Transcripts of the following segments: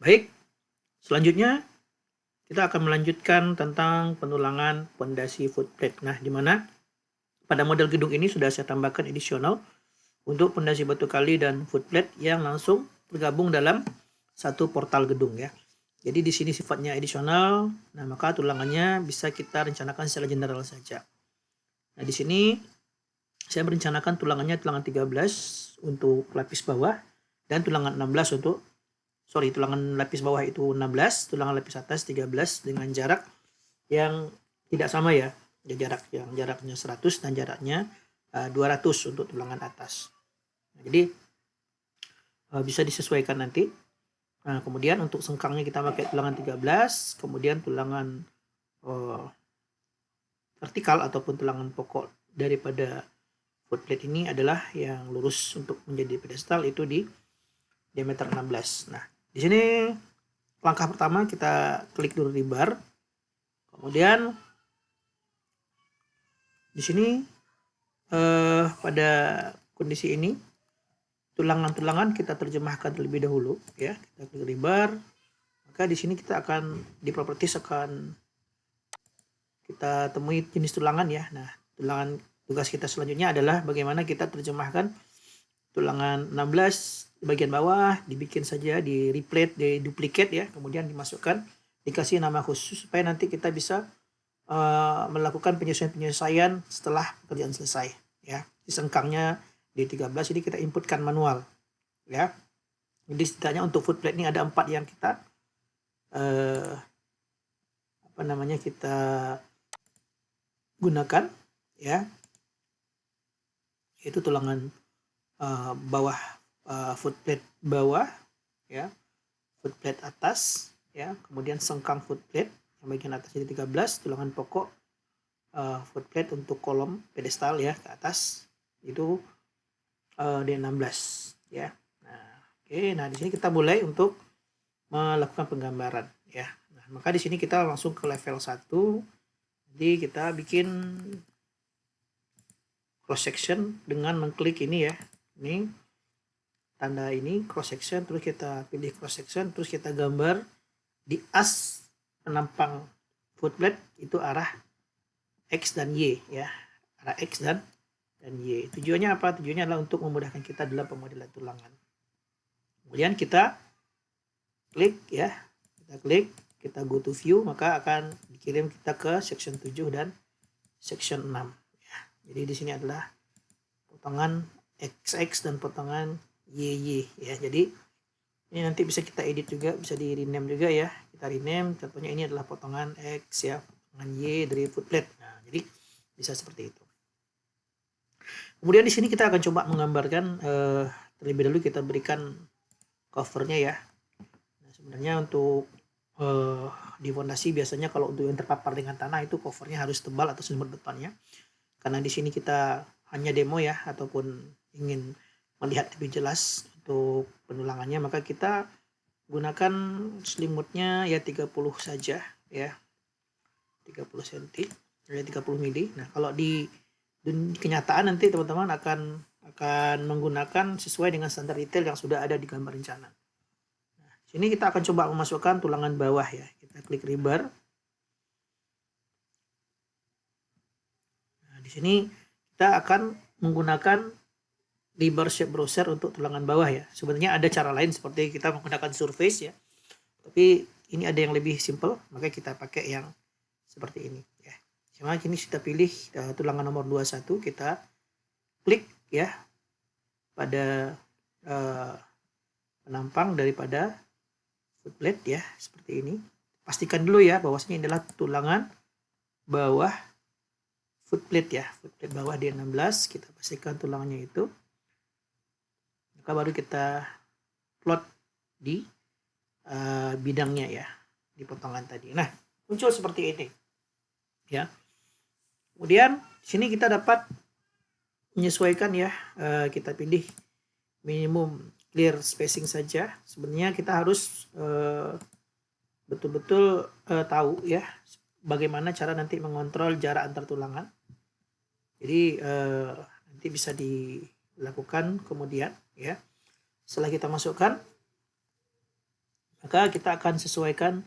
Baik, selanjutnya kita akan melanjutkan tentang penulangan pondasi footplate. Nah, di mana pada model gedung ini sudah saya tambahkan additional untuk pondasi batu kali dan footplate yang langsung tergabung dalam satu portal gedung ya. Jadi di sini sifatnya additional, nah maka tulangannya bisa kita rencanakan secara general saja. Nah, di sini saya merencanakan tulangannya tulangan 13 untuk lapis bawah dan tulangan 16 untuk tulangan lapis bawah itu 16, tulangan lapis atas 13 dengan jarak yang tidak sama ya. Jaraknya 100 dan jaraknya 200 untuk tulangan atas. Nah, jadi bisa disesuaikan nanti. Nah, kemudian untuk sengkangnya kita pakai tulangan 13, kemudian tulangan vertikal ataupun tulangan pokok daripada footplate ini adalah yang lurus untuk menjadi pedestal itu di diameter 16. Nah, di sini langkah pertama kita klik dulu di bar. Kemudian di sini pada kondisi ini tulangan-tulangan kita terjemahkan terlebih dahulu ya. Kita klik di bar. Maka di sini kita akan di properties akan kita temui jenis tulangan ya. Nah, tugas kita selanjutnya adalah bagaimana kita terjemahkan tulangan 16 di bagian bawah, dibikin saja, di replate, di duplicate ya, kemudian dimasukkan, dikasih nama khusus supaya nanti kita bisa melakukan penyesuaian-penyesuaian setelah pekerjaan selesai ya. Di sengkangnya di 13 ini kita inputkan manual ya. Jadi setidaknya untuk footplate ini ada 4 yang kita kita gunakan ya, yaitu tulangan bawah, footplate bawah ya, footplate atas ya, kemudian sengkang footplate yang bagian atas jadi 13, tulangan pokok footplate untuk kolom pedestal ya ke atas itu di 16 ya. Nah, oke, nah di sini kita mulai untuk melakukan penggambaran ya. Nah, maka di sini kita langsung ke level 1. Jadi kita bikin cross section dengan mengklik ini ya. Ini tanda ini cross section, terus kita pilih cross section, terus kita gambar di as penampang footplate itu arah X dan Y ya. Arah X dan Y. Tujuannya apa? Tujuannya adalah untuk memudahkan kita dalam pemodelan tulangan. Kemudian kita klik ya. Kita klik, kita go to view, maka akan dikirim kita ke section 7 dan section 6 ya. Jadi di sini adalah potongan XX dan potongan YY ya. Jadi ini nanti bisa kita edit juga, bisa di rename juga ya. Kita rename, contohnya ini adalah potongan X ya, potongan Y dari footplate. Nah, jadi bisa seperti itu. Kemudian di sini kita akan coba menggambarkan terlebih dahulu kita berikan covernya ya. Nah, sebenarnya untuk di fondasi biasanya kalau untuk yang terpapar dengan tanah itu covernya harus tebal atau selimut depannya. Karena di sini kita hanya demo ya, ataupun ingin melihat lebih jelas untuk penulangannya, maka kita gunakan selimutnya ya 30 saja ya, 30 cm ya, 30 mili. Nah, kalau di kenyataan nanti teman-teman akan menggunakan sesuai dengan standar detail yang sudah ada di gambar rencana. Nah, sini kita akan coba memasukkan tulangan bawah ya. Kita klik rebar. Nah, di sini kita akan menggunakan rebar shape browser untuk tulangan bawah ya. Sebenarnya ada cara lain seperti kita menggunakan surface ya. Tapi ini ada yang lebih simple, maka kita pakai yang seperti ini ya. Cuma kini kita pilih tulangan nomor 21, kita klik ya pada penampang daripada footplate ya, seperti ini. Pastikan dulu ya bahwasanya ini adalah tulangan bawah footplate ya, footplate bawah di 16, kita pastikan tulangannya itu. Maka baru kita plot di bidangnya ya, di potongan tadi. Nah, muncul seperti ini ya. Kemudian di sini kita dapat menyesuaikan ya, kita pilih minimum clear spacing saja. Sebenarnya kita harus betul-betul tahu ya bagaimana cara nanti mengontrol jarak antar tulangan. Jadi nanti bisa dilakukan kemudian ya. Setelah kita masukkan, maka maka kita akan sesuaikan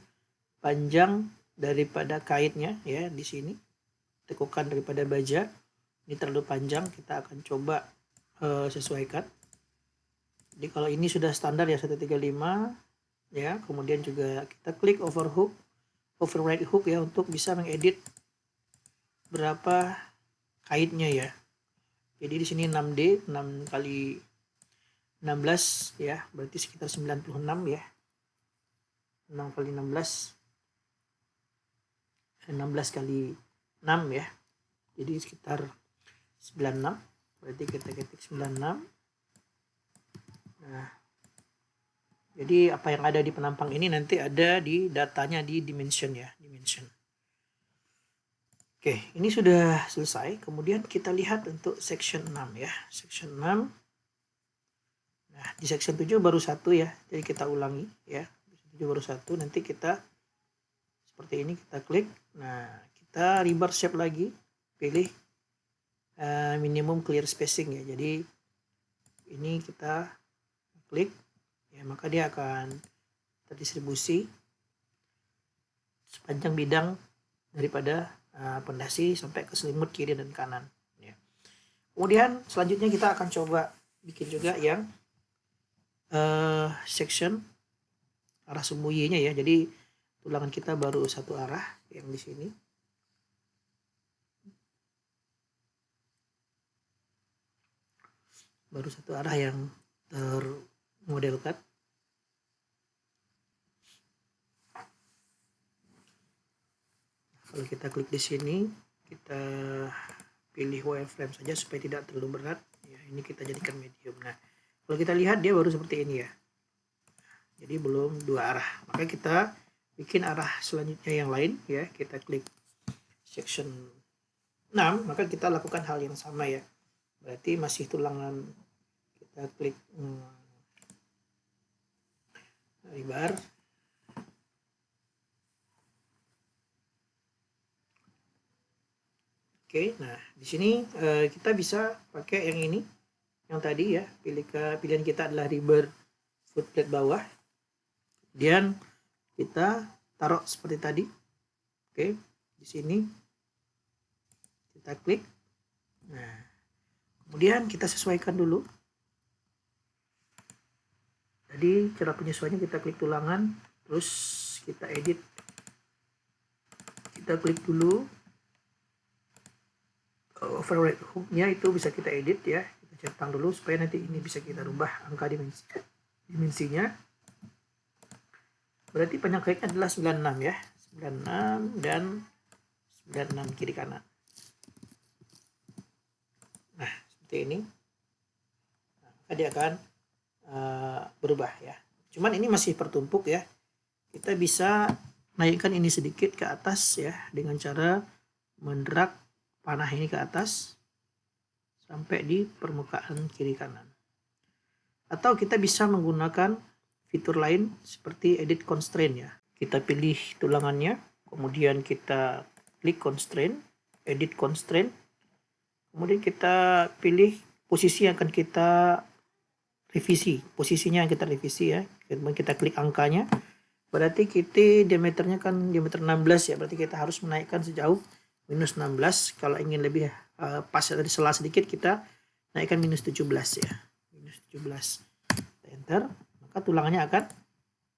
panjang daripada kaitnya ya di sini. Tekukan daripada baja ini terlalu panjang, kita akan coba sesuaikan. Jadi kalau ini sudah standar ya 135 ya, kemudian juga kita klik override hook ya untuk bisa mengedit berapa kaitnya ya. Jadi di sini 6D, 6 kali 16 ya, berarti sekitar 96 ya. 6 kali 16 kali 6 ya, jadi sekitar 96, berarti kita ketik 96. Nah, jadi apa yang ada di penampang ini nanti ada di datanya di dimension ya, dimension. Oke, ini sudah selesai. Kemudian kita lihat untuk section 6 ya, section 6. Nah, di section 7 baru 1 ya, jadi kita ulangi ya, 7 baru 1, nanti kita seperti ini, kita klik. Nah, kita rebar shape lagi, pilih minimum clear spacing ya, jadi ini kita klik ya, maka dia akan terdistribusi sepanjang bidang daripada pondasi sampai ke selimut kiri dan kanan ya. Kemudian selanjutnya kita akan coba bikin juga yang section arah sembunyinya ya, jadi tulangan kita baru satu arah yang di sini. Baru satu arah yang termodelkan. Kalau kita klik di sini, kita pilih wireframe saja supaya tidak terlalu berat. Ya, ini kita jadikan medium. Nah, kalau kita lihat dia baru seperti ini ya. Jadi belum dua arah. Maka kita bikin arah selanjutnya yang lain ya, kita klik section 6, maka kita lakukan hal yang sama ya, berarti masih tulangan, kita klik rebar, oke. Nah di sini kita bisa pakai yang ini, yang tadi ya, pilihan kita adalah rebar footplate bawah, kemudian kita taruh seperti tadi. Oke, di sini kita klik. Nah, kemudian kita sesuaikan dulu. Jadi cara penyesuaiannya kita klik tulangan, terus kita edit. Kita klik dulu override hooknya, itu bisa kita edit ya. Kita centang dulu supaya nanti ini bisa kita rubah angka dimensinya. Berarti panjang kaitnya adalah 96 ya, 96 dan 96 kiri kanan. Nah seperti ini, nah, dia akan berubah ya. Cuman ini masih pertumpuk ya, kita bisa naikkan ini sedikit ke atas ya, dengan cara mendrag panah ini ke atas sampai di permukaan kiri kanan. Atau kita bisa menggunakan fitur lain seperti edit constraint ya. Kita pilih tulangannya, kemudian kita klik constraint, edit constraint, kemudian kita pilih posisi yang akan kita revisi, posisinya yang kita revisi ya. Kemudian kita klik angkanya, berarti kita diameternya kan diameter 16 ya, berarti kita harus menaikkan sejauh minus 16. Kalau ingin lebih pas dari sela sedikit, kita naikkan minus 17 ya, minus 17. Kita enter, maka tulangannya akan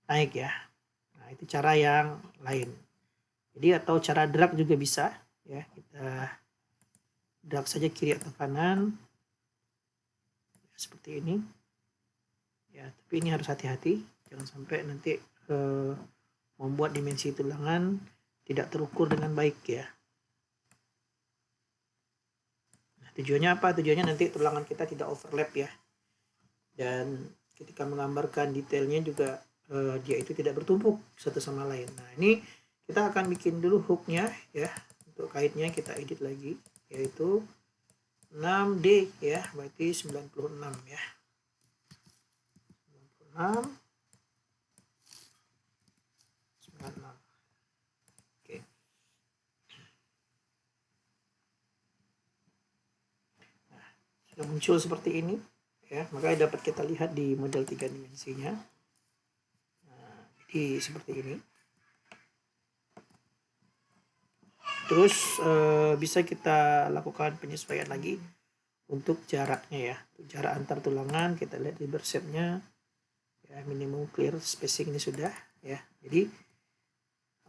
naik ya. Nah itu cara yang lain. Jadi atau cara drag juga bisa ya, kita drag saja kiri atau kanan seperti ini ya, tapi ini harus hati-hati, jangan sampai nanti membuat dimensi tulangan tidak terukur dengan baik ya. Nah, tujuannya apa? Tujuannya nanti tulangan kita tidak overlap ya, dan ketika menggambarkan detailnya juga dia itu tidak bertumpuk satu sama lain. Nah ini kita akan bikin dulu hooknya ya. Untuk kaitnya kita edit lagi, yaitu 6D ya, berarti 96 ya, 96, 96. Oke. Nah, sudah muncul seperti ini ya, maka dapat kita lihat di model 3 dimensinya. Nah, Jadi seperti ini. Terus bisa kita lakukan penyesuaian lagi untuk jaraknya ya. Jarak antar tulangan kita lihat di shape-nya ya, minimum clear spacing ini sudah ya. Jadi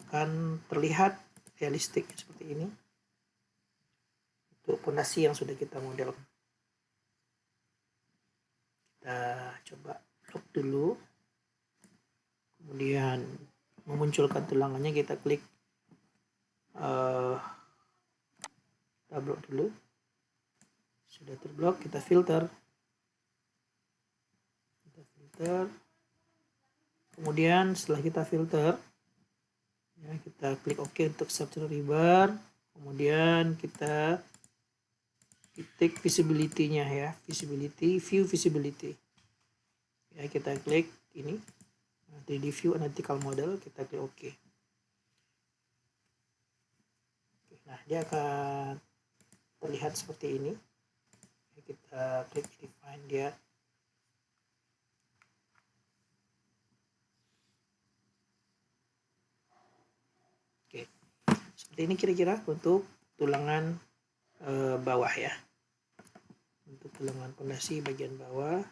akan terlihat realistik seperti ini untuk pondasi yang sudah kita model. Kita coba lock dulu, kemudian memunculkan tulangannya kita klik, kita blok dulu. Sudah terblok, kita filter, kemudian setelah kita filter ya, kita klik OK untuk structure rebar, kemudian kita titik visibility-nya ya, view visibility ya, kita klik ini 3D view analytical model, kita klik OK. Nah, dia akan terlihat seperti ini. Kita klik define dia. Oke, seperti ini kira-kira untuk tulangan bawah ya. Untuk tulangan pondasi bagian bawah.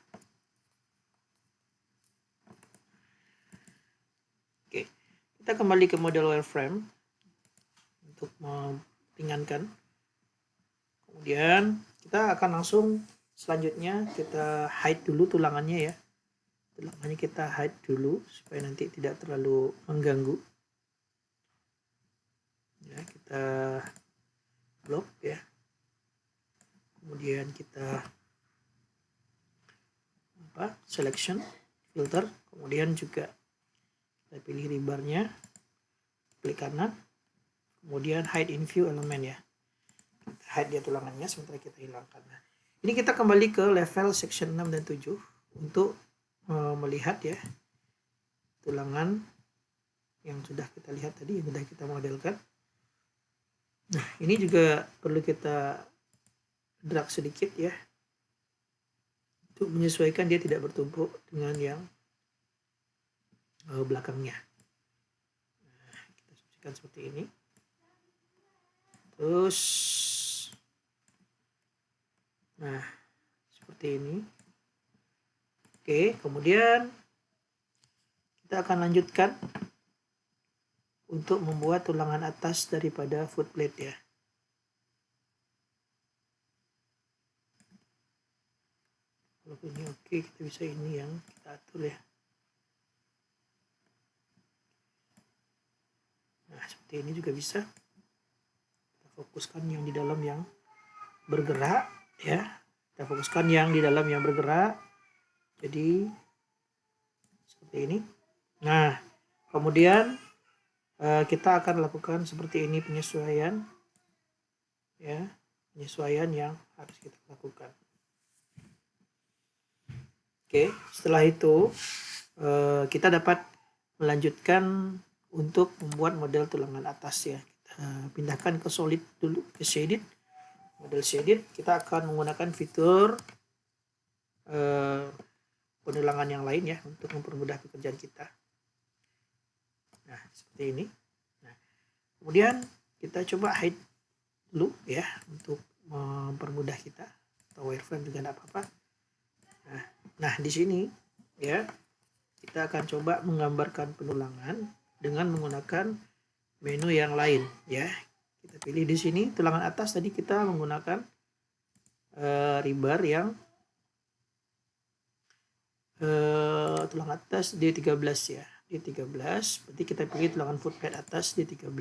Oke, kita kembali ke model wireframe untuk meringankan. Kemudian kita akan langsung selanjutnya kita hide dulu tulangannya ya. Tulangannya kita hide dulu supaya nanti tidak terlalu mengganggu. Ya, kita blok ya. Kemudian kita selection, filter, kemudian juga kita pilih rebarnya, klik kanan, kemudian hide in view element ya. Kita hide dia tulangannya sementara kita hilangkan. Nah, ini kita kembali ke level section 6 dan 7 untuk melihat ya tulangan yang sudah kita lihat tadi, yang sudah kita modelkan. Nah, ini juga perlu kita drag sedikit ya untuk menyesuaikan dia tidak bertumpuk dengan yang belakangnya. Nah, kita sesuaikan seperti ini. Terus nah seperti ini. Oke, kemudian kita akan lanjutkan untuk membuat tulangan atas daripada footplate ya. Kalau ini oke, kita bisa ini yang kita atur ya. Nah, seperti ini juga bisa. Kita fokuskan yang di dalam yang bergerak ya. Kita fokuskan yang di dalam yang bergerak. Jadi seperti ini. Nah, kemudian kita akan lakukan seperti ini penyesuaian ya, penyesuaian yang harus kita lakukan. Oke, setelah itu kita dapat melanjutkan untuk membuat model tulangan atas ya. Kita pindahkan ke solid dulu, ke shaded, model shaded. Kita akan menggunakan fitur penulangan yang lain ya untuk mempermudah pekerjaan kita. Nah, seperti ini. Nah, kemudian kita coba hide dulu ya untuk mempermudah kita, atau wireframe juga tidak apa-apa. Nah, di sini ya kita akan coba menggambarkan penulangan dengan menggunakan menu yang lain ya. Kita pilih di sini tulangan atas, tadi kita menggunakan rebar yang tulangan atas D13 ya. D13, berarti kita pilih tulangan footplate atas D13.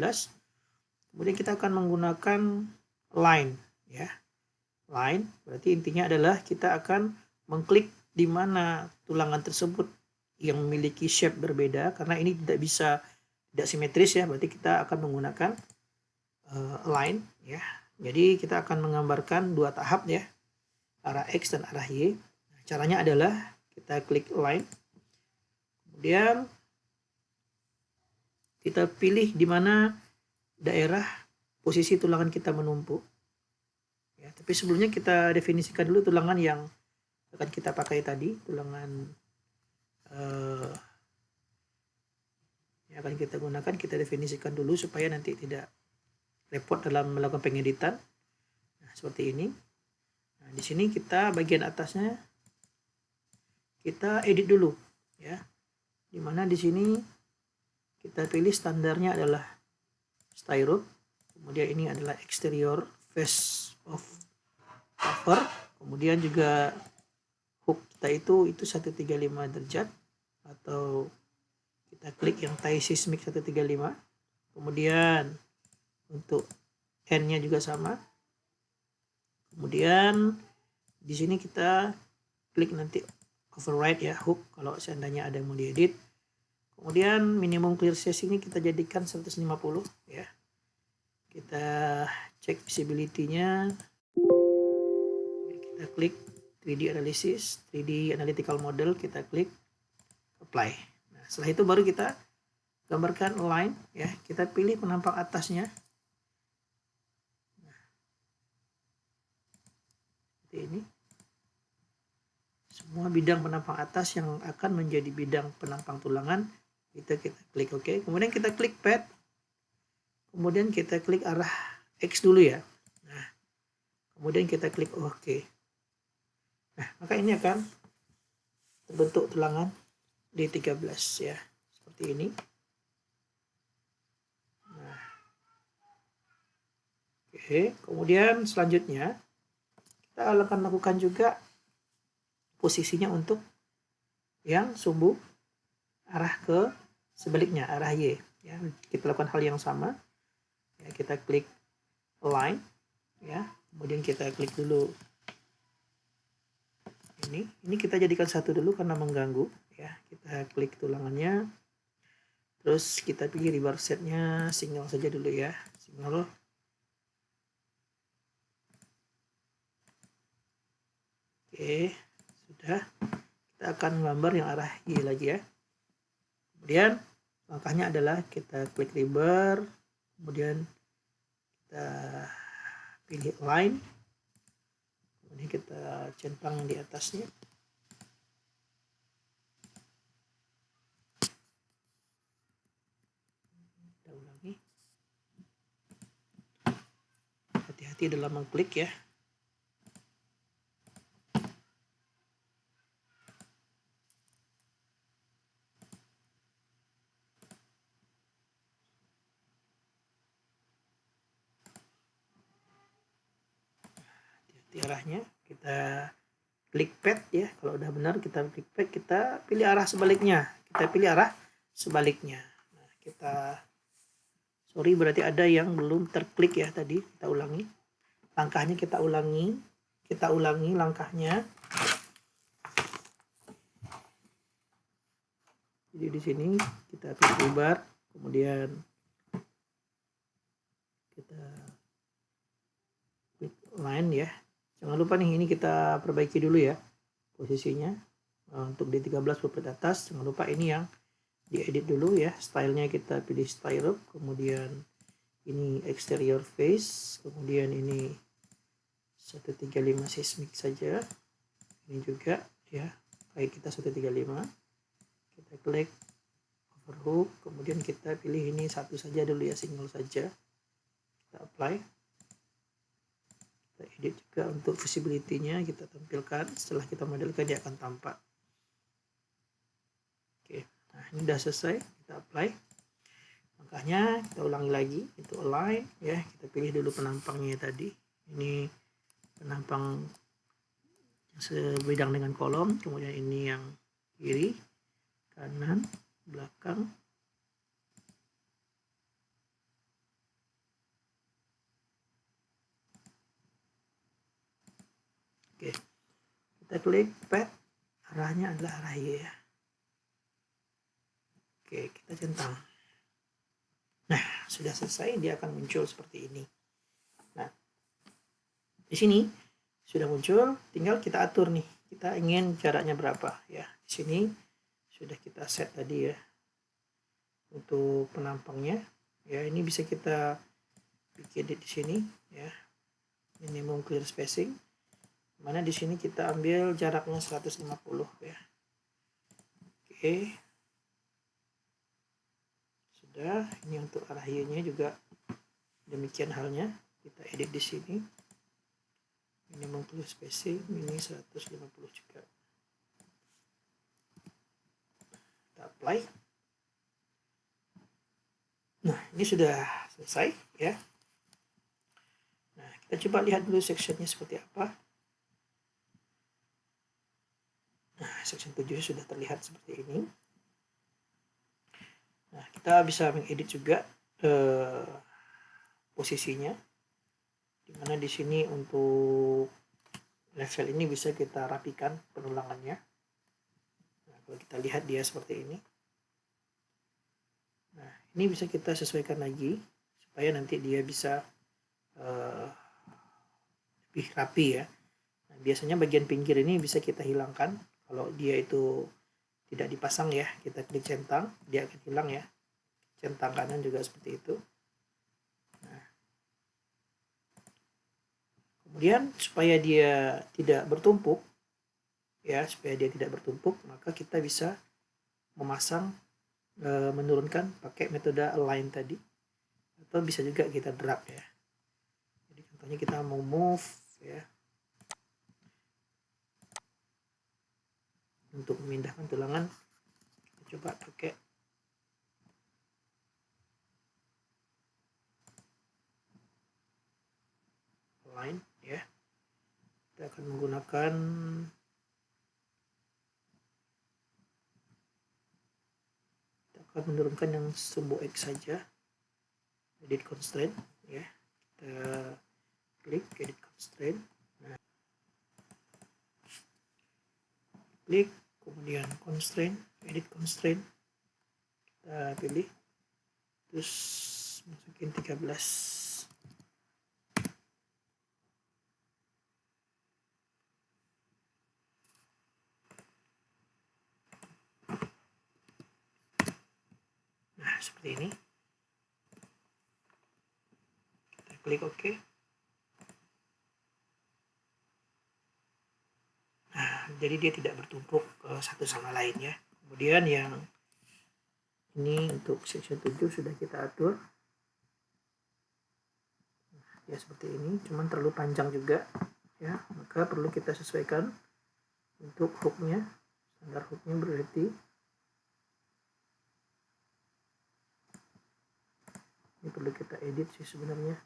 Kemudian kita akan menggunakan line ya. Line berarti intinya adalah kita akan mengklik di mana tulangan tersebut yang memiliki shape berbeda, karena ini tidak simetris ya, berarti kita akan menggunakan line ya. Jadi kita akan menggambarkan dua tahap ya, arah X dan arah Y. Nah, caranya adalah kita klik line, kemudian kita pilih di mana daerah posisi tulangan kita menumpuk ya. Tapi sebelumnya kita definisikan dulu tulangan yang akan kita pakai tadi, tulangan yang akan kita gunakan kita definisikan dulu supaya nanti tidak repot dalam melakukan pengeditan. Nah, seperti ini. Nah, di sini kita bagian atasnya kita edit dulu ya. Dimana di sini kita pilih standarnya adalah styrope, kemudian ini adalah exterior face of cover, kemudian juga hook kita itu 135 derajat, atau kita klik yang tie seismic 135. Kemudian untuk end-nya juga sama. Kemudian di sini kita klik nanti override ya hook kalau seandainya ada yang mau diedit. Kemudian minimum clear size ini kita jadikan 150 ya. Kita cek visibility-nya. Kita klik 3D analysis, 3D analytical model, kita klik apply. Nah, setelah itu baru kita gambarkan align ya. Kita pilih penampang atasnya. Nah, seperti ini. Semua bidang penampang atas yang akan menjadi bidang penampang tulangan kita klik OK. Kemudian kita klik pad. Kemudian kita klik arah X dulu ya. Nah, kemudian kita klik OK. Nah, maka ini akan terbentuk tulangan D13 ya. Seperti ini. Nah. Oke, kemudian selanjutnya kita akan lakukan juga posisinya untuk yang sumbu arah ke sebaliknya, arah Y ya. Kita lakukan hal yang sama ya, kita klik align ya, kemudian kita klik dulu ini kita jadikan satu dulu karena mengganggu ya. Kita klik tulangannya, terus kita pilih rebar setnya single saja dulu ya, single. Oke, sudah. Kita akan gambar yang arah Y lagi ya. Kemudian langkahnya adalah kita klik rebar, kemudian kita pilih align, kemudian kita centang di atasnya. Kita ulangi. Hati-hati dalam mengklik ya. Arahnya kita klik pad ya. Kalau udah benar kita klik pad, kita pilih arah sebaliknya, nah, sorry berarti ada yang belum terklik ya tadi. Kita ulangi langkahnya, kita ulangi langkahnya. Jadi di sini kita klik rebar, kemudian kita klik line ya. Jangan lupa nih, ini kita perbaiki dulu ya posisinya. Untuk D13 footplate atas, jangan lupa ini yang diedit dulu ya. Stylenya kita pilih styrope, kemudian ini exterior face, kemudian ini 135 seismic saja. Ini juga ya, kayak kita 135. Kita klik overhook, kemudian kita pilih ini satu saja dulu ya, single saja. Kita apply. Kita edit juga untuk visibility-nya kita tampilkan. Setelah kita modelkan dia akan tampak. Oke, nah ini udah selesai, kita apply. Makanya kita ulangi lagi, itu align ya. Kita pilih dulu penampangnya tadi. Ini penampang yang sebidang dengan kolom, kemudian ini yang kiri, kanan, belakang. Oke, kita klik pad, arahnya adalah arah Y ya. Oke, kita centang. Nah, sudah selesai, dia akan muncul seperti ini. Nah, di sini sudah muncul, tinggal kita atur nih. Kita ingin jaraknya berapa ya. Di sini sudah kita set tadi ya. Untuk penampangnya ya, ini bisa kita bikin di sini ya. Minimum clear spacing. Mana di sini kita ambil jaraknya 150 ya. Oke. sudah. Ini untuk arah Y-nya juga demikian halnya, kita edit di sini. Minimum close spacing ini 150 juga. Kita apply. Nah, ini sudah selesai ya. Nah, kita coba lihat dulu sectionnya seperti apa. Nah, section 7 sudah terlihat seperti ini. Nah, kita bisa mengedit juga posisinya, dimana di sini untuk level ini bisa kita rapikan penulangannya. Nah, kalau kita lihat dia seperti ini. Nah, ini bisa kita sesuaikan lagi supaya nanti dia bisa lebih rapi ya. Nah, biasanya bagian pinggir ini bisa kita hilangkan. Kalau dia itu tidak dipasang ya, kita klik centang, dia akan hilang ya. Centang kanan juga seperti itu. Nah, kemudian supaya dia tidak bertumpuk ya, maka kita bisa memasang menurunkan pakai metode align tadi, atau bisa juga kita drag ya. Jadi contohnya kita mau move ya, untuk memindahkan tulangan kita coba pakai align ya. Kita akan menggunakan menurunkan yang sumbu X saja, edit constraint ya, kita klik edit constraint, nah, klik kemudian constraint, edit constraint, kita pilih, terus masukin 13. Nah, seperti ini. Kita klik OK. Nah, jadi dia tidak bertumpuk satu sama lain ya. Kemudian yang ini untuk section 7 sudah kita atur. Nah, ya seperti ini, cuman terlalu panjang juga ya, maka perlu kita sesuaikan untuk hooknya. Standar hooknya berarti ini perlu kita edit sih sebenarnya.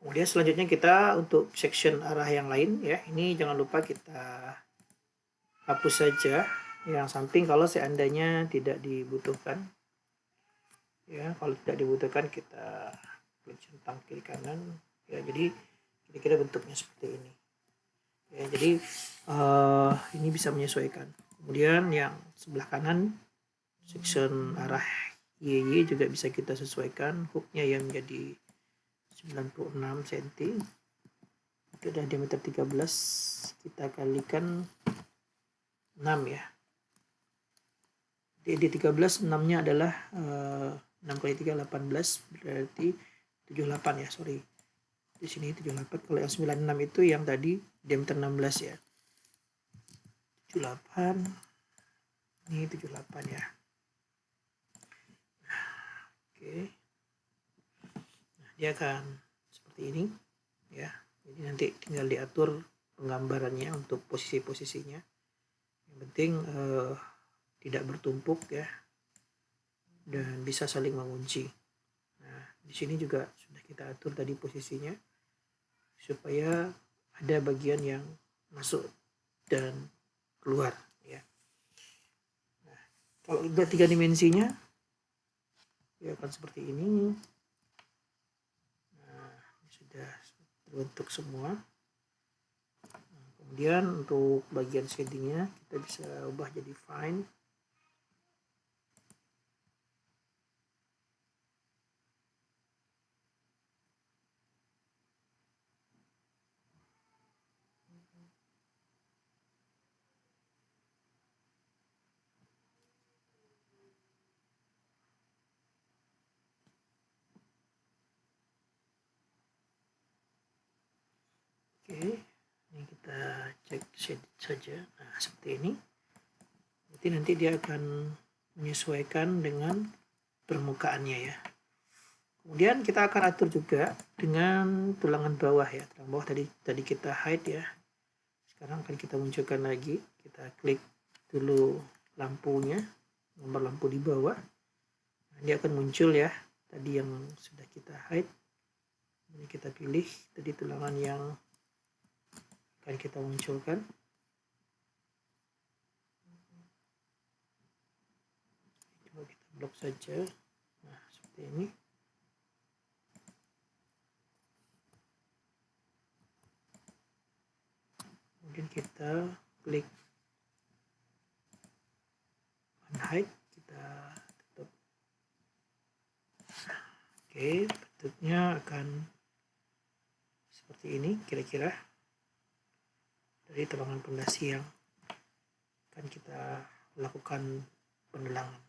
Kemudian selanjutnya kita untuk section arah yang lain ya, ini jangan lupa kita hapus saja yang samping kalau seandainya tidak dibutuhkan ya. Kalau tidak dibutuhkan kita klik centang kiri kanan ya. Jadi kira-kira bentuknya seperti ini ya. Jadi ini bisa menyesuaikan. Kemudian yang sebelah kanan section arah YY juga bisa kita sesuaikan hooknya yang menjadi 96 cm, itu udah diameter 13, kita kalikan 6 ya. Di 13 6 nya adalah 6 kali 3 18, berarti 78 ya, sorry. Di sini 78. Kalau yang 96 itu yang tadi diameter 16 ya. 78. Ini 78 ya. Oke. Nah, dia akan seperti ini ya. Jadi nanti tinggal diatur penggambarannya untuk posisi-posisinya. Yang penting tidak bertumpuk ya, dan bisa saling mengunci. Nah, di sini juga sudah kita atur tadi posisinya supaya ada bagian yang masuk dan keluar ya. Nah, kalau udah 3 dimensinya ya akan seperti ini. Nah, ini sudah terbentuk semua. Nah, kemudian untuk bagian shadingnya kita bisa ubah jadi fine. Oke, ini kita cek shade saja. Nah, seperti ini. Jadi nanti dia akan menyesuaikan dengan permukaannya ya. Kemudian kita akan atur juga dengan tulangan bawah ya. Tulangan bawah tadi kita hide ya. Sekarang akan kita munculkan lagi. Kita klik dulu lampunya, nomor lampu di bawah. Nah, dia akan muncul ya. Tadi yang sudah kita hide. Ini kita pilih tadi tulangan yang akan kita munculkan. Coba kita blok saja. Nah, seperti ini. Kemudian kita klik unhide, kita tutup. Oke, bentuknya akan seperti ini kira-kira dari tulangan pondasi yang akan kita lakukan penulangan.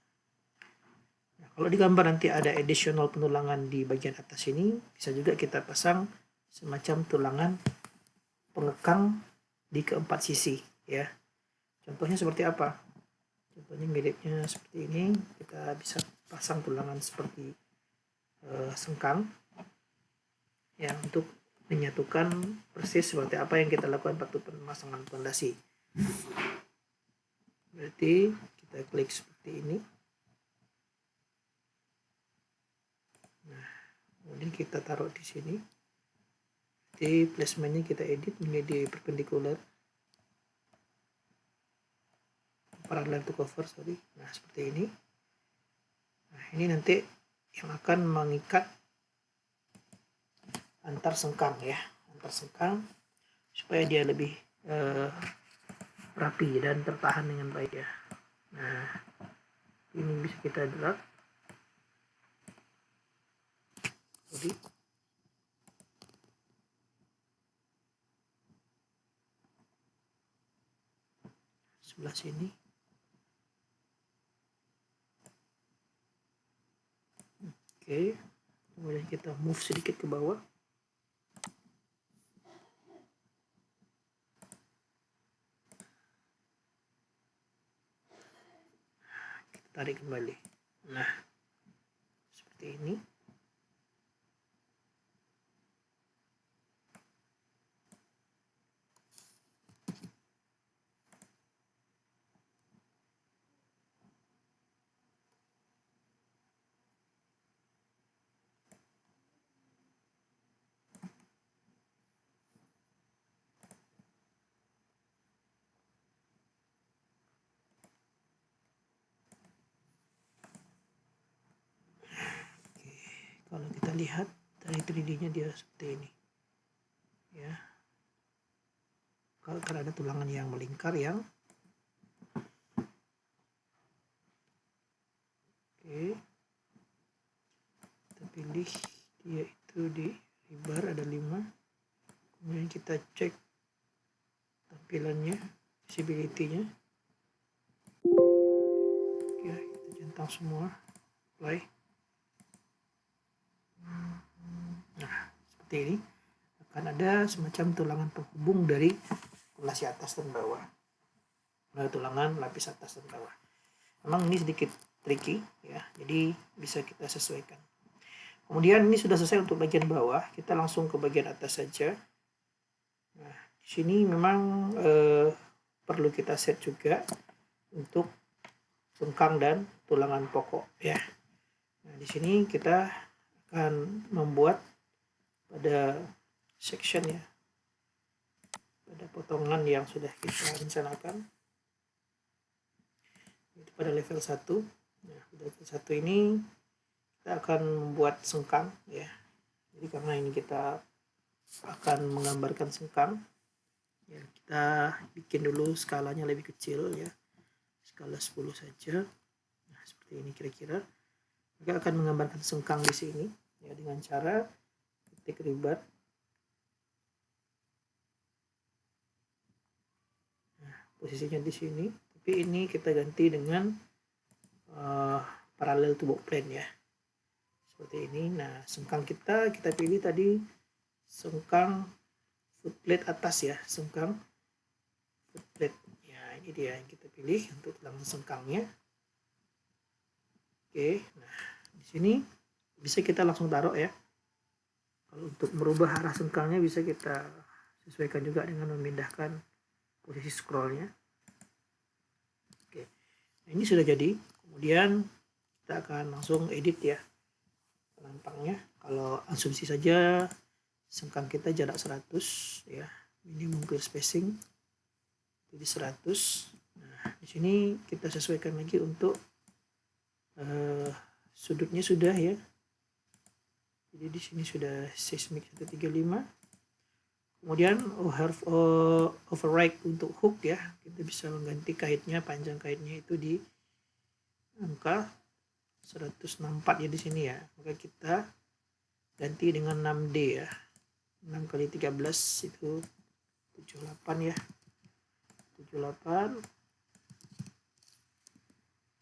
Nah, kalau di gambar nanti ada additional penulangan di bagian atas ini, bisa juga kita pasang semacam tulangan pengekang di keempat sisi ya. Contohnya seperti apa? Contohnya miripnya seperti ini, kita bisa pasang tulangan seperti sengkang ya, untuk menyatukan persis seperti apa yang kita lakukan waktu pemasangan fondasi. Berarti kita klik seperti ini. Nah, kemudian kita taruh di sini. Jadi placementnya kita edit menjadi perpendicular, parallel to cover, sorry. Nah, seperti ini. Nah, ini nanti yang akan mengikat antar sengkang ya, antar sengkang supaya dia lebih rapi dan tertahan dengan baik ya. Nah, ini bisa kita drag. Jadi sebelah sini. Oke, kemudian kita move sedikit ke bawah. Kita tarik kembali. Nah, seperti ini. Kalau kita lihat dari 3D-nya dia seperti ini ya. Kalau ada tulangan yang melingkar yang oke, kita pilih dia itu di rebar ada 5. Kemudian kita cek tampilannya, visibility-nya ya, kita centang semua, apply. Nah, seperti ini. akan ada semacam tulangan penghubung dari polasi atas dan bawah. Tulangan lapis atas dan bawah. Memang ini sedikit tricky ya, jadi bisa kita sesuaikan. Kemudian ini sudah selesai untuk bagian bawah, kita langsung ke bagian atas saja. Nah, di sini memang perlu kita set juga untuk sengkang dan tulangan pokok ya. Nah, di sini kita akan membuat pada section ya, pada potongan yang sudah kita rencanakan. Itu pada level 1. Nah, pada level 1 ini kita akan membuat sengkang ya. Jadi karena ini kita akan menggambarkan sengkang ya, kita bikin dulu skalanya lebih kecil ya, skala 10 saja. Nah, seperti ini kira-kira. Kita akan menggambarkan sengkang di sini ya dengan cara ketik ribat. Nah, posisinya di sini, tapi ini kita ganti dengan paralel to box plane ya, seperti ini. Nah, sengkang kita pilih tadi sengkang footplate atas ya, sengkang footplate ya, ini dia yang kita pilih untuk tulangan sengkangnya. Oke, nah di sini bisa kita langsung taruh ya. Kalau untuk merubah arah sengkangnya bisa kita sesuaikan juga dengan memindahkan posisi scrollnya. Oke, nah, ini sudah jadi. Kemudian kita akan langsung edit ya penampangnya. Kalau asumsi saja sengkang kita jarak 100 ya, minimum clear spacing jadi 100. Nah, di sini kita sesuaikan lagi untuk sudutnya sudah ya. Jadi di sini sudah seismic 135. Kemudian override untuk hook ya, kita bisa mengganti kaitnya, panjang kaitnya itu di angka 164 ya di sini ya. Maka kita ganti dengan 6D ya. 6 kali 13 itu 78 ya. 78.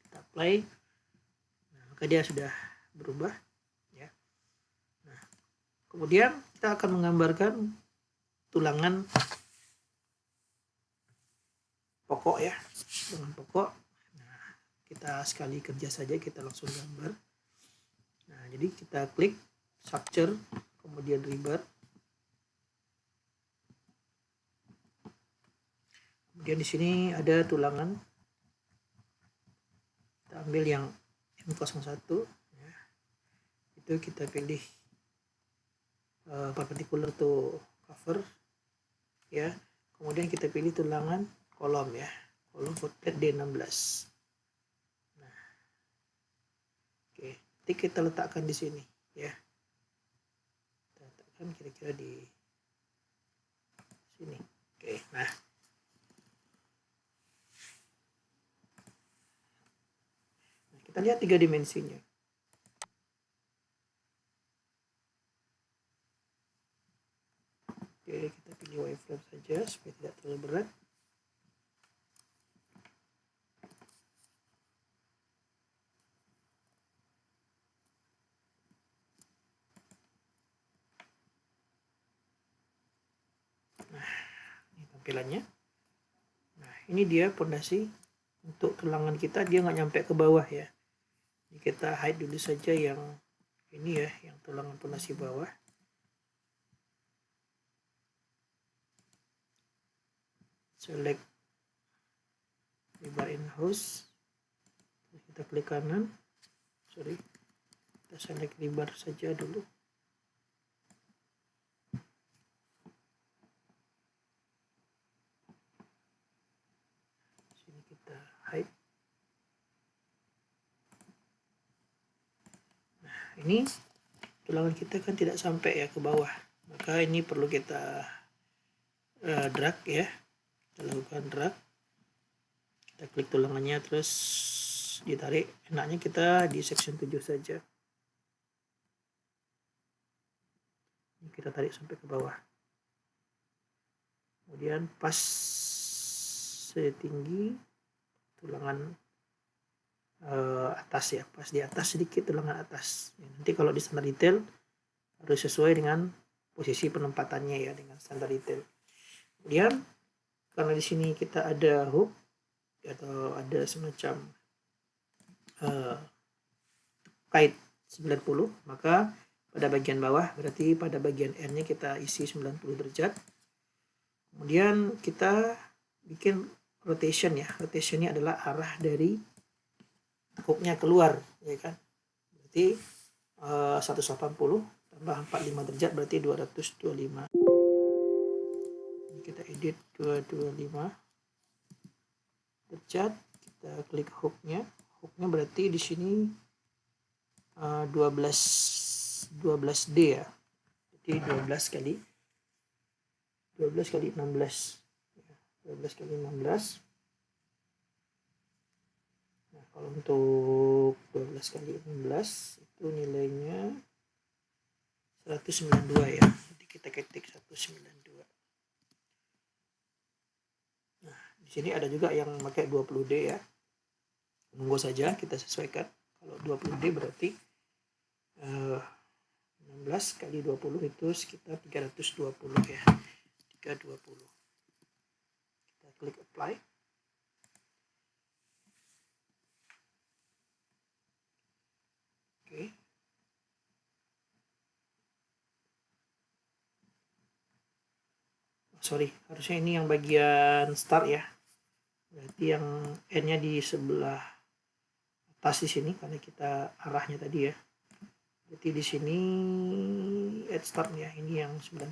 Kita apply. Nah, maka dia sudah berubah ya. Nah, kemudian kita akan menggambarkan tulangan pokok ya, tulangan pokok. Nah, kita sekali kerja saja, kita langsung gambar. Nah, jadi kita klik structure, kemudian ribbon. Kemudian di sini ada tulangan. Kita ambil yang M01 ya. Itu kita pilih perpendicular to cover ya. Kemudian kita pilih tulangan kolom ya, kolom footplate D16. Nah, oke, nanti kita letakkan di sini ya. Kita letakkan kira-kira di sini. Oke, nah kita lihat 3 dimensinya. Oke, kita pilih wireframe saja supaya tidak terlalu berat. Nah, ini tampilannya. Nah, ini dia pondasi untuk tulangan kita, dia nggak nyampe ke bawah ya. Ini kita hide dulu saja yang ini ya, yang tulangan pondasi bawah. Select rebar in house, kita klik kanan, kita select rebar saja dulu. Sini kita hide. Nah, ini tulangan kita kan tidak sampai ya ke bawah, maka ini perlu kita drag ya. Kita lakukan drag, kita klik tulangannya terus ditarik. Enaknya kita di section 7 saja, ini kita tarik sampai ke bawah, kemudian pas setinggi tulangan atas ya, pas di atas sedikit tulangan atas ya. Nanti kalau di standar detail harus sesuai dengan posisi penempatannya ya dengan standar detail. Kemudian karena di sini kita ada hook atau ada semacam kait 90, maka pada bagian bawah berarti pada bagian N-nya kita isi 90 derajat. Kemudian kita bikin rotation ya. Rotationnya adalah arah dari hooknya keluar, ya kan. Berarti 180 tambah 45 derajat berarti 225. Kita edit 225 derajat, kita klik hooknya. Hooknya berarti di sini 12D ya. Jadi 12 kali 16. 12 kali 16. Nah, kalau untuk 12 kali 16 itu nilainya 192 ya. Jadi kita ketik 192. Nah, di sini ada juga yang pakai 20D ya. Monggo saja kita sesuaikan. Kalau 20D berarti 16 kali 20 itu sekitar 320 ya. 320. Kita klik apply. Oke. Sorry, harusnya ini yang bagian start ya. Berarti yang N-nya di sebelah atas di sini karena kita arahnya tadi ya. Berarti di sini add start ya. Ini yang 90.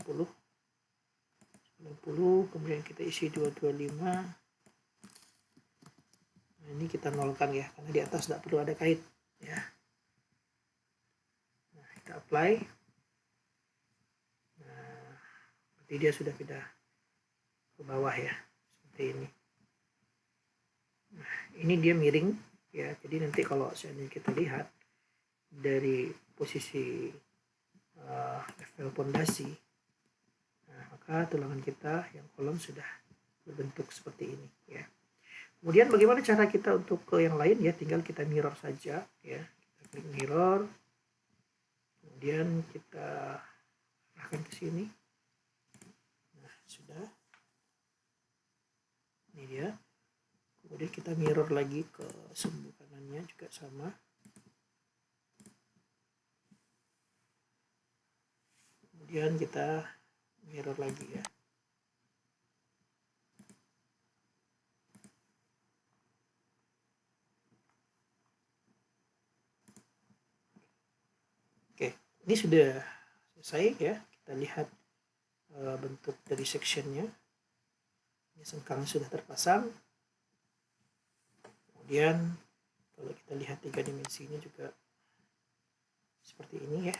Kemudian kita isi 225. Nah, ini kita nolkan ya karena di atas tidak perlu ada kait ya. Nah, kita apply. Nah, berarti dia sudah pindah ke bawah ya, seperti ini. Nah, ini dia miring ya. Jadi nanti kalau seandainya kita lihat dari posisi level pondasi, nah, maka tulangan kita yang kolom sudah berbentuk seperti ini ya. Kemudian bagaimana cara kita untuk ke yang lain ya, tinggal kita mirror saja ya. Kita klik mirror, kemudian kita arahkan ke sini. Nah, sudah. Ini dia. Kemudian kita mirror lagi ke sumbu kanannya juga sama. Kemudian kita mirror lagi ya. Oke, ini sudah selesai ya. Kita lihat bentuk dari sectionnya. Ini sengkang sudah terpasang. Kemudian kalau kita lihat 3 dimensinya juga seperti ini ya.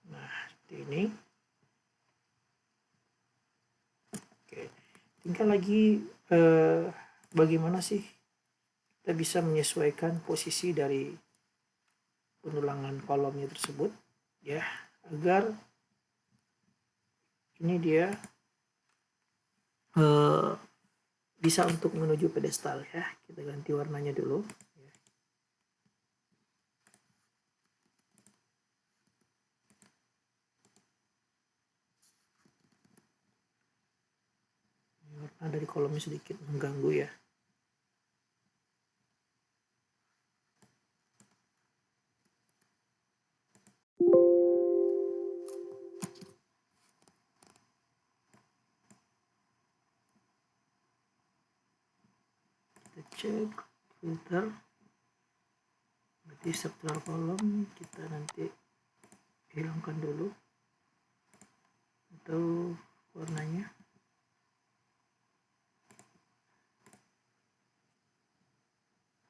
Nah, seperti ini. Oke, tinggal lagi bagaimana sih kita bisa menyesuaikan posisi dari penulangan kolomnya tersebut ya, agar ini dia bisa untuk menuju pedestal ya. Kita ganti warnanya dulu. Warna dari kolomnya sedikit mengganggu ya. Kita cek filter, berarti struktural kolom kita nanti hilangkan dulu atau warnanya.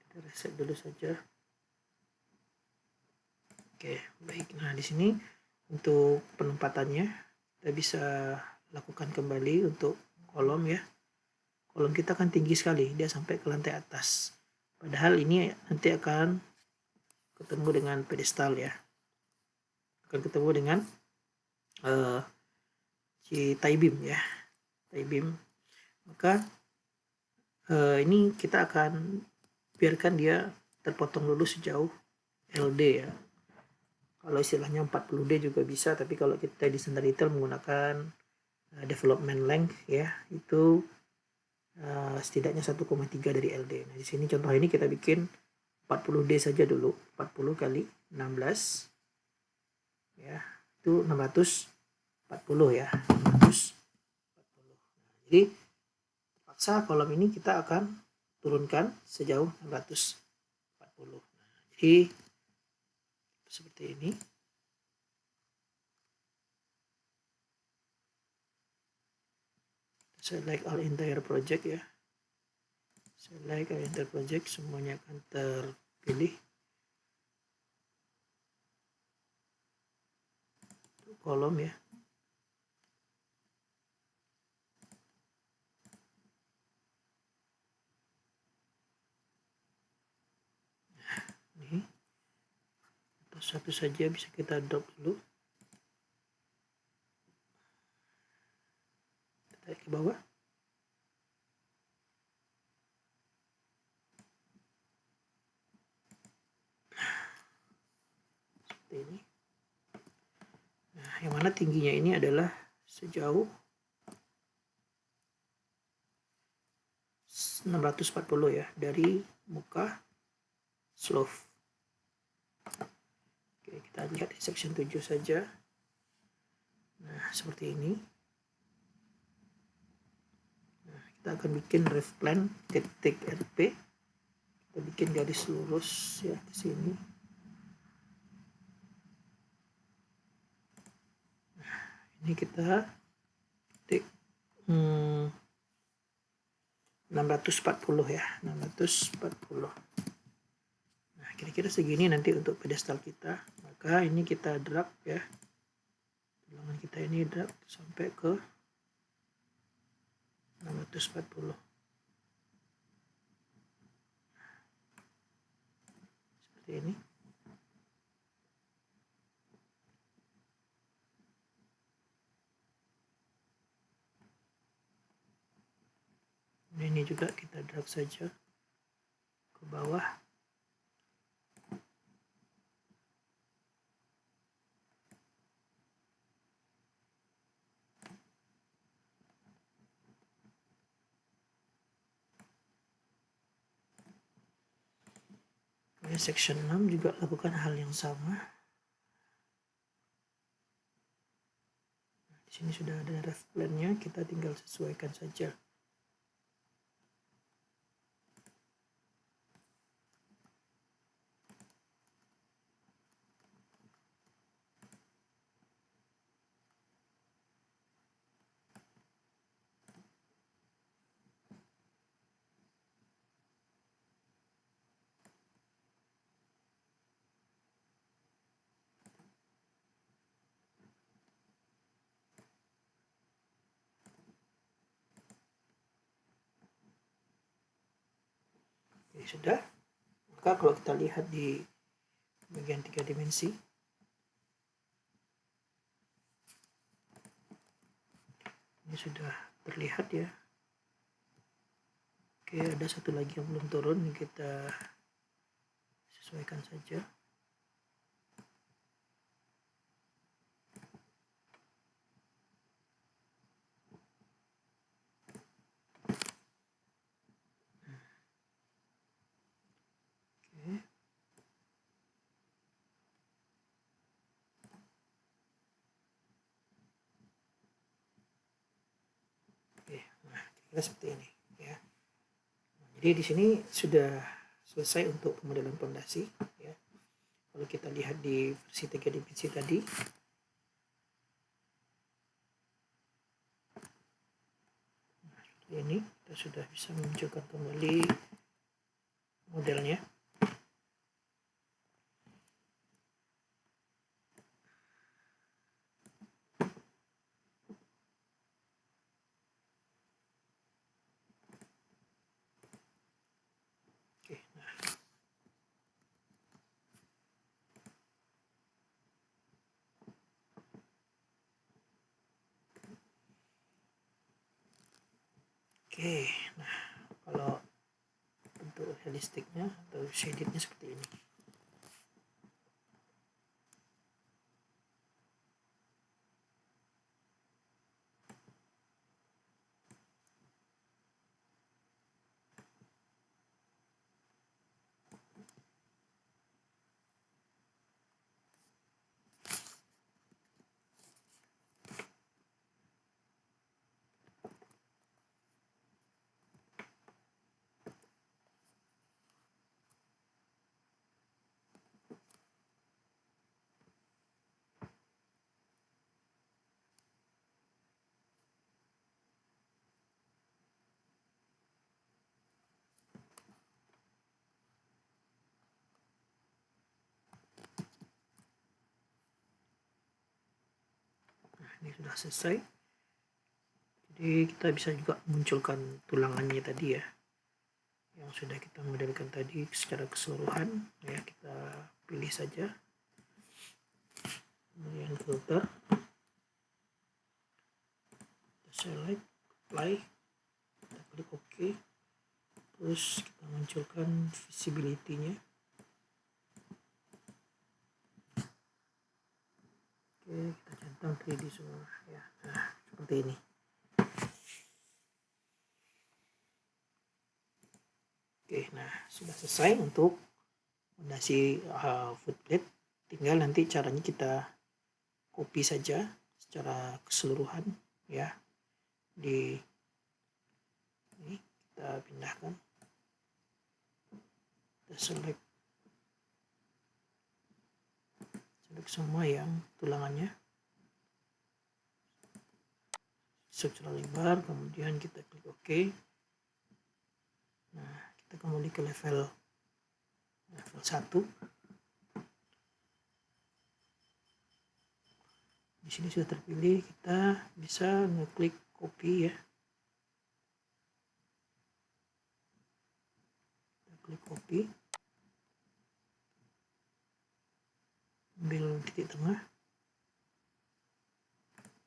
Kita reset dulu saja. Oke, baik. Nah, di sini untuk penempatannya kita bisa lakukan kembali untuk kolom ya. Kolom kita kan tinggi sekali, dia sampai ke lantai atas. Padahal ini nanti akan ketemu dengan pedestal ya. Akan ketemu dengan si tie beam ya. Tie beam. Maka ini kita akan biarkan dia terpotong dulu sejauh LD ya. Kalau istilahnya 40D juga bisa, tapi kalau kita di standar detail menggunakan development length ya, itu setidaknya 1,3 dari LD. Nah, di sini contoh ini kita bikin 40D saja dulu, 40 kali 16 ya, itu 640 ya, 640. Jadi paksa kolom ini kita akan turunkan sejauh 640. Jadi seperti ini. Select all entire project ya. Select all entire project, semuanya akan terpilih. Kolom ya. Ini satu saja bisa kita drop dulu. Kita tarik ke bawah. Seperti ini. Nah, yang mana tingginya ini adalah sejauh 640 ya, dari muka slope. Oke, kita lihat di section 7 saja. Nah, seperti ini. Nah, kita akan bikin ref plan titik RP. Kita bikin garis lurus ya di sini. Nah, ini kita titik 640 ya, 640. Nah, kira-kira segini nanti untuk pedestal kita. Maka ini kita drag ya. Tulangan kita ini drag sampai ke 640. Seperti ini. Nah, ini juga kita drag saja ke bawah. Kemudian section 6 juga lakukan hal yang sama. Nah, di sini sudah ada ref plan-nya, kita tinggal sesuaikan saja. Oke, sudah. Maka kalau kita lihat di bagian 3 dimensi, ini sudah terlihat ya. Oke, ada satu lagi yang belum turun, kita sesuaikan saja. Kira seperti ini ya. Jadi di sini sudah selesai untuk pemodelan fondasi ya. Kalau kita lihat di versi 3 dimensi tadi, ini kita sudah bisa menunjukkan kembali modelnya. Oke, nah kalau bentuk realistiknya atau shadednya seperti ini. ini sudah selesai. Jadi kita bisa juga munculkan tulangannya tadi ya, yang sudah kita modelkan tadi secara keseluruhan ya. Kita pilih saja, kemudian filter, kita select, apply, kita klik OK, terus kita munculkan visibility-nya. Oke, kita centang 3D semua ya. Nah, seperti ini. Oke, nah sudah selesai untuk fondasi footplate. Tinggal nanti caranya kita copy saja secara keseluruhan ya. Di ini kita pindahkan, kita select semua yang tulangannya secara lebar, kemudian kita klik OK. Nah, kita kembali ke level 1. Di sini sudah terpilih, kita bisa ngeklik copy ya. Kita klik copy, ambil titik tengah,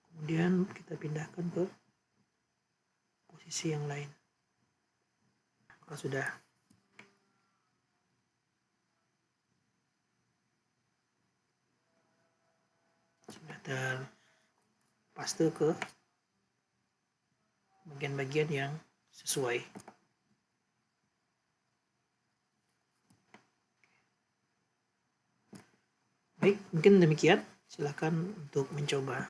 kemudian kita pindahkan ke posisi yang lain. Maka sudah terpaste ke bagian-bagian yang sesuai. Baik, mungkin demikian. Silakan untuk mencoba.